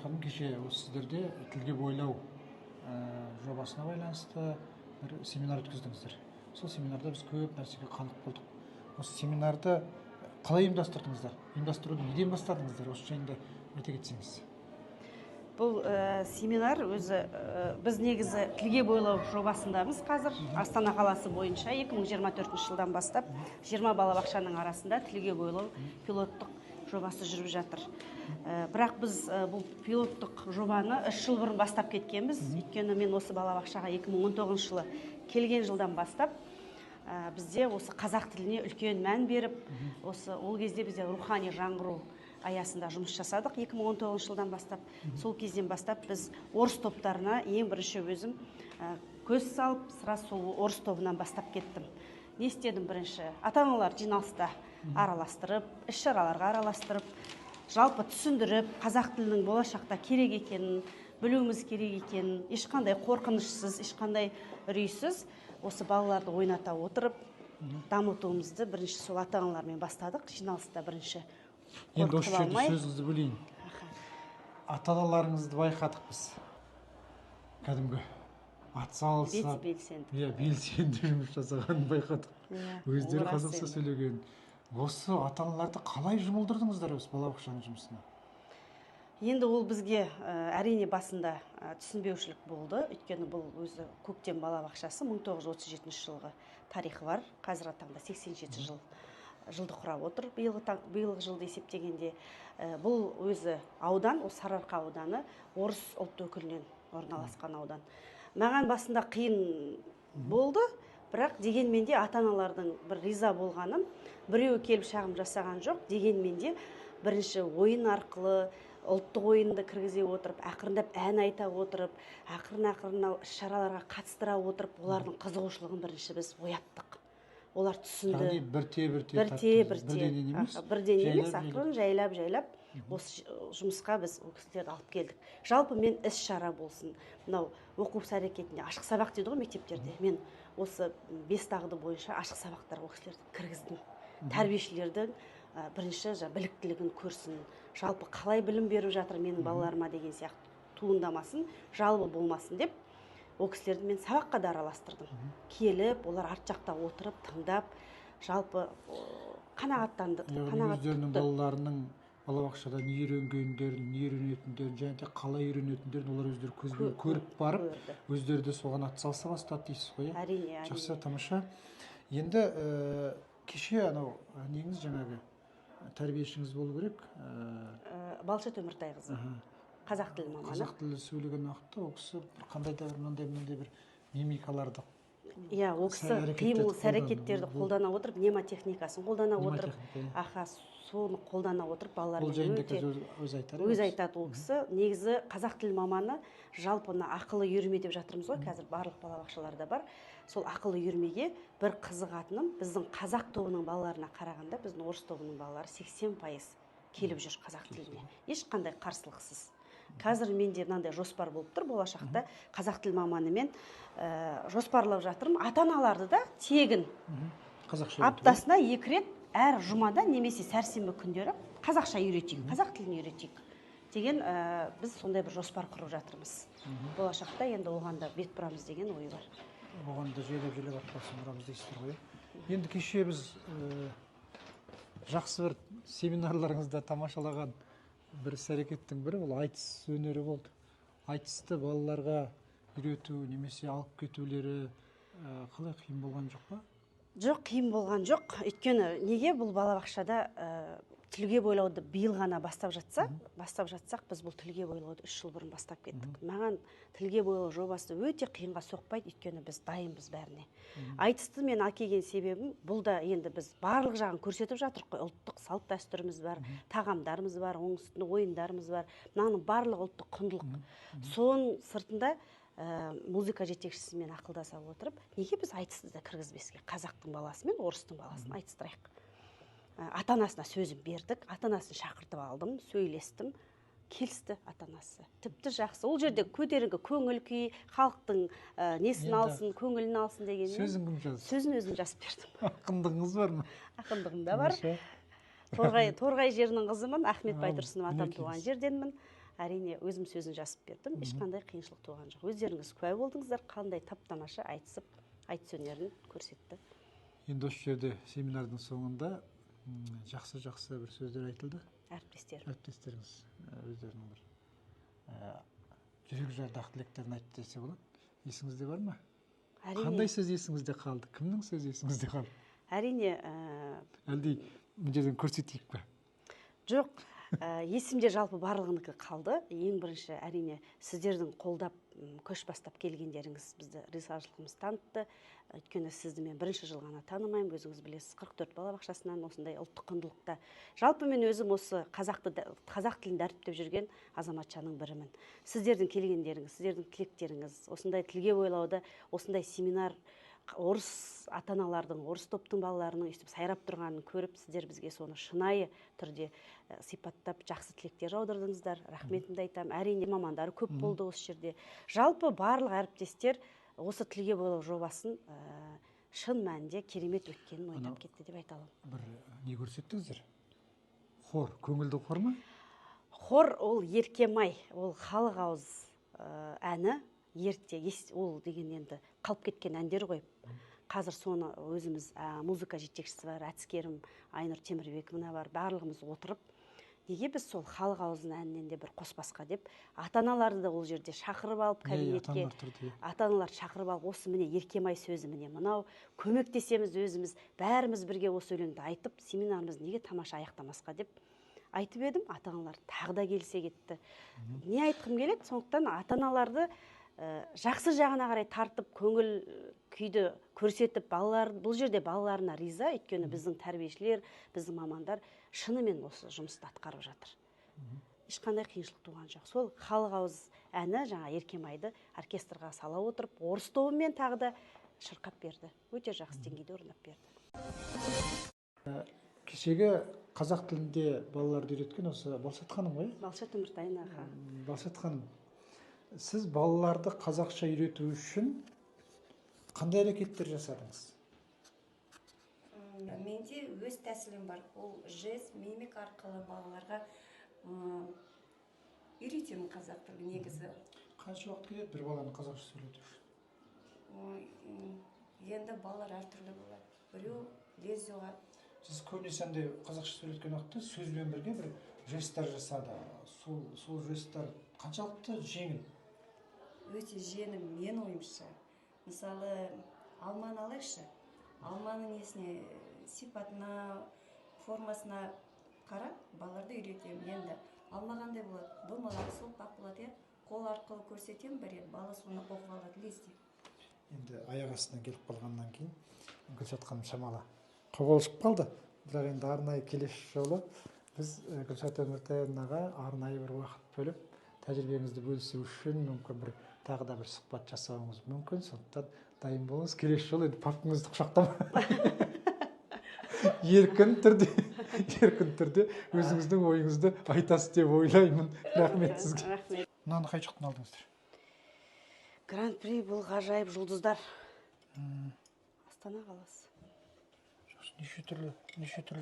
ханым, кеше сіздерде тілге бойлау жобасына байланысты бір семинар өткіздіңіздер. Сол семинарда біз көп нәрсеге қанық болдық. Осы семинарды қалай ұйымдастырдыңыздар? Ұйымдастыруды неден бастадыңыздар? Осы жайында айта кетсеңіз. Бұл семинар өзі біз негізі тілге бойлау жобасындамыз қазір. Астана қаласы бойынша 2024 жылдан бастап 20 балабақшаның арасында тілге бойлау пилоттық жобасы жүріп жатыр. Бірақ біз бұл пилоттық жобаны 3 жыл бұрын бастап кеткенбіз. Өйткені мен осы балабақшаға 2019 жылы келген жылдан бастап бізде осы қазақ тіліне үлкен мән беріп, ол кезде бізде рухани жаңғыру аясында жұмыс жасадық 2019 жылдан бастап. Сол кезден бастап біз орыс топтарына ең бірінші өзім көз салып, сразу сол орыс тобынан бастап кеттім. Не істедім бірінші? Ата-аналар жиналыста араластырып, іс-шараларға араластырып, жалпы түсіндіріп, қазақ тілінің болашақта керек екенін, білуіміз керек екенін, ешқандай қорқынышсыз, ешқандай үрейсіз осы балаларды ойната отырып, дамытуымызды бірінші сол ата-аналармен бастадық. Жиналыста бірінші. Енді осы жерде сөзіңізді бөлейін. Ата-аналарыңызды байқадық біз. Кәдімгі атсалысып, белсенді жұмыс жасағанын байқадық. Өздері қазақша сөйлеген. Осы ата-аналарды қалай жұмылдырдыңыздар осы балабақшаның жұмысына? Енді ол бізге әрине басында түсінбеушілік болды. Өйткені бұл өзі Көктем балабақшасы 1937 жылғы тарихы бар. Қазіргі таңда 87 жылды құрап отыр. Биылғы жылды есептегенде бұл өзі аудан, ол Сарыарқа ауданы, орыс ұлт өкілінен орналасқан аудан. Маған басында қиын болды, бірақ дегенмен де ата-аналардың бір риза болғанын, біреуі келіп шағым жасаған жоқ, дегенмен де бірінші ойын арқылы, ұлттық ойынды кіргізе отырып, ақырындап ән айта отырып, ақырын іс-шараларға қатыстыра отырып, олардың қызығушылығын бірінші біз ояттық. Олар түсінді. Яғни бірден емес, ақырын жайлап осы жұмысқа біз ол кісілерді алып келдік. Жалпы мен іс-шара болсын, мынау оқу іс-әрекетінде ашық сабақ дейді ғой мектептерде. Мен осы 5 дағды бойынша ашық сабақтарға ол кісілерді кіргіздім. Тәрбиешілердің бірінші біліктілігін көрсін, жалпы қалай білім беріп жатыр менің балаларыма деген сияқты туындамасын, жалпы болмасын деп, ол кісілерді мен сабаққа да араластырдым. Келіп, олар арт жақта отырып, тыңдап, жалпы қанағаттанды. Өздерінің балаларының балабақшада не үйренгендерін, не үйренетіндерін, және де қалай үйренетіндерін олар өздері көзбен көріп барып, өздері де соған атсалыса бастады дейсіз ғой? Әрине. Жақсы, тамаша. Енді кеше неңіз жаңағы тәрбиешіңіз болу керек? Балшат Өміртайқызы. Қазақ тілі маманы. Қазақ тілі сөйлеген уақытта ол кісі қандай да мынандай бір мимикаларды, ол кісі қимыл іс-әрекеттерді қолдана отырып, мнемотехникасын қолдана отырып, соны қолдана отырып балалармен бұл жайында өзі айтады. Өзі айтады ол кісі. Негізі қазақ тілі маманы жалпыны ақылы үйірме деп жатырмыз ғой, қазір барлық балабақшаларда бар. Сол ақылы үйірмеге бір қызығатыным, біздің қазақ тобының балаларына қарағанда, біздің орыс тобының балалары 80% келіп жүр қазақ тіліне. Ешқандай қарсылықсыз. Қазір менде мынандай жоспар болып тұр, болашақта қазақ тіл маманымен жоспарлап жатырмын. Ата-аналарды да тегін аптасына 2 рет әр жұмада немесе сәрсенбі күндері қазақша үйретейік, қазақ тілін үйретейік деген біз сондай бір жоспар құрып жатырмыз. Болашақта енді оған да бет бұрамыз деген ой бар. Оған да жайлап атпасын бұрамыз дейсіздер ғой. Енді кеше біз жақсы бір семинарларыңызда тамашалаған бір іс-әрекеттің бірі ол айтыс өнері болды. Айтысты балаларға үйрету немесе алып кетулері қалай қиын болған жоқ па? Жоқ, қиын болған жоқ. Өйткені неге бұл балабақшада тілге бойлауды биыл ғана бастап жатсақ, біз бұл тілге бойлауды 3 жыл бұрын бастап кеттік. Маған тілге бойлау жобасы өте қиынға соқпайды, өйткені біз дайынбыз бәріне. Айтысты мен әкелген себебім, бұл да енді біз барлық жағын көрсетіп жатырық қой. Ұлттық салт дәстүріміз бар, тағамдарымыз бар, оның үстінде ойындарымыз бар. Мынаның барлық ұлттық құндылық. Соның сыртында музыка жетекшісімен ақылдаса отырып, неге біз айтысты да кіргізбеске, қазақтың баласы мен орыстың баласын айтыстырайық. Ата-анасына сөзім бердік, ата-анасын шақыртып алдым, сөйлестім, келісті ата-анасы. Тіпті жақсы. Ол жерде көтеріңкі көңіл күй, халықтың несін алсын, көңілін алсын деген. Сөзін кім жазды? Сөзін өзім жазып бердім. Ақындығыңыз бар ма? Ақындығым да бар. Торғай жерінің қызымын, Ахмет Байтұрсынов атам туған жерденмін. әрине өзім сөзін жазып бердім, ешқандай қиыншылық туған жоқ. Өздеріңіз куә болдыңыздар, қандай таптамаша айтысып, айтыс өнерін көрсетті. Енді осы жерде семинардың соңында жақсы бір сөздер айтылды. Әріптестеріңіз өздерінің бір жүрек жарды ақ тілектерін айтты десе болады. Есіңізде бар ма? Қандай сөз есіңізде қалды? Кімнің сөзі есіңізде қалды? Әрине, әлде мына жерден көрсетейік пе? жоқ, есімде жалпы барлығынікі қалды. Ең бірінші, әрине, сіздердің қолдап, көш бастап келгендеріңіз бізді ризашылығымыз танытты. Өйткені сізді мен бірінші жыл ғана танымаймын, өзіңіз білесіз, 44 балабақшасынан осындай ұлттық құндылықта. Жалпы мен өзім осы қазақ тілін дәріптеп жүрген азаматшаның бірімін. Сіздердің келгендеріңіз, сіздердің тілектеріңіз, осындай тілге бойлауда, осындай семинар, орыс ата-аналардың, орыс топтың балаларының өйстіп сайрап тұрғанын көріп, сіздер бізге соны шынайы түрде сипаттап, жақсы тілектер жаудырдыңыздар. Рахметімді айтамын. Әрине мамандары көп болды осы жерде. Жалпы барлық әріптестер осы тілге бойлау жобасын шын мәнінде керемет өткенін ойнап кетті деп айта аламын. Бір не көрсеттіңіздер? Хор, көңілді хор ма? Хор ол еркемай, ол халық ауыз әні. Ерте, ол деген енді қалып кеткен әндер ғой. Қазір соны өзіміз музыка жетекшісі бар, әдіскерім Айнұр Темірбековна бар, барлығымыз отырып, неге біз сол халық аузын әнінен де бір қоспасқа деп, ата-аналарды да ол жерде шақырып алып, кабинетке ата-аналар шақырып алып, осы міне еркемай сөзі міне мынау, көмектесеміз өзіміз, бәріміз бірге осы өлеңді айтып, семинарымыз неге тамаша аяқтамасқа деп айтып едім, ата-аналар тағы да келісе кетті. Не айтқым келеді? Сондықтан ата-аналарды жақсы жағына қарай тартып, көңіл күйді көрсетіп, бұл жерде балаларына риза, өйткені біздің тәрбиешілер, біздің мамандар шынымен осы жұмысты атқарып жатыр. Ешқандай қиыншылық туған жоқ. Сол халық ауыз әні жаңа еркемайды оркестрға сала отырып, орыс тобымен тағы да шырқап берді. Өте жақсы деңгейде орындап берді. Кешегі қазақ тілінде балаларды үйреткен осы Балсат ханым ғой? Балшат Өміртайын аға. Балсат ханым, сіз балаларды қазақша үйрету үшін қандай әрекеттер жасадыңыз? Менде өз тәсілім бар. Ол жест, мимик арқылы балаларға үйретемін қазақ тілін негізі. Қанша уақыт кетеді бір баланы қазақша сөйлету үшін? Енді балалар әртүрлі болады. Біреу лезде оғады. Сіз көбінесе андай қазақша сөйлеткен уақытта сөзбен бірге бір жесттер жасады. Сол жесттер қаншалықты жеңіл? Өте жеңіл мен ойымша. Мысалы, алманы алайықшы. Алманың несіне, сипатына, формасына қарап, балаларды үйретемін. Енді алма қандай болады? Домалақ, солпақ болады, қол арқылы көрсетемін бір рет, бала соны оқып алады лезде. Енді аяқ астынан келіп қалғаннан кейін Гүлшат ханым шамалы қобалжып қалды. Бірақ енді арнайы келесі жолы біз Гүлшат Өміртайынаға арнайы бір уақыт бөліп, тәжірибеңізді бөлісу үшін мүмкін бір тағы да бір сұхбат жасауыңыз мүмкін. Сондықтан дайын болыңыз. Келесі жолы енді папкаңызды құшақтама. Еркін түрде өзіңіздің ойыңызды айтасыз деп ойлаймын. Рахмет сізге. Рахмет. Мынаны қай жақтан алдыңыздар? Гран-при бұл ғажайып жұлдыздар. Астана қаласы. Неше түрлі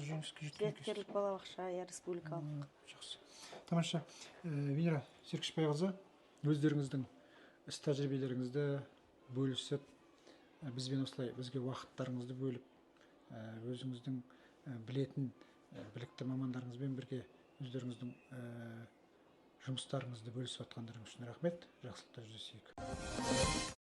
жеңіске жеткен екенсіз. Зияткерлік балабақша, республикалық. Жақсы. Тамаша. Венера Серкішбайқызы, өздеріңіздің іс тәжірибелеріңізді бөлісіп, бізбен осылай бізге уақыттарыңызды бөліп, өзіңіздің білетін білікті мамандарыңызбен бірге өздеріңіздің жұмыстарыңызды бөлісіп жатқандарыңыз үшін рахмет. Жақсылықта жүздесейік.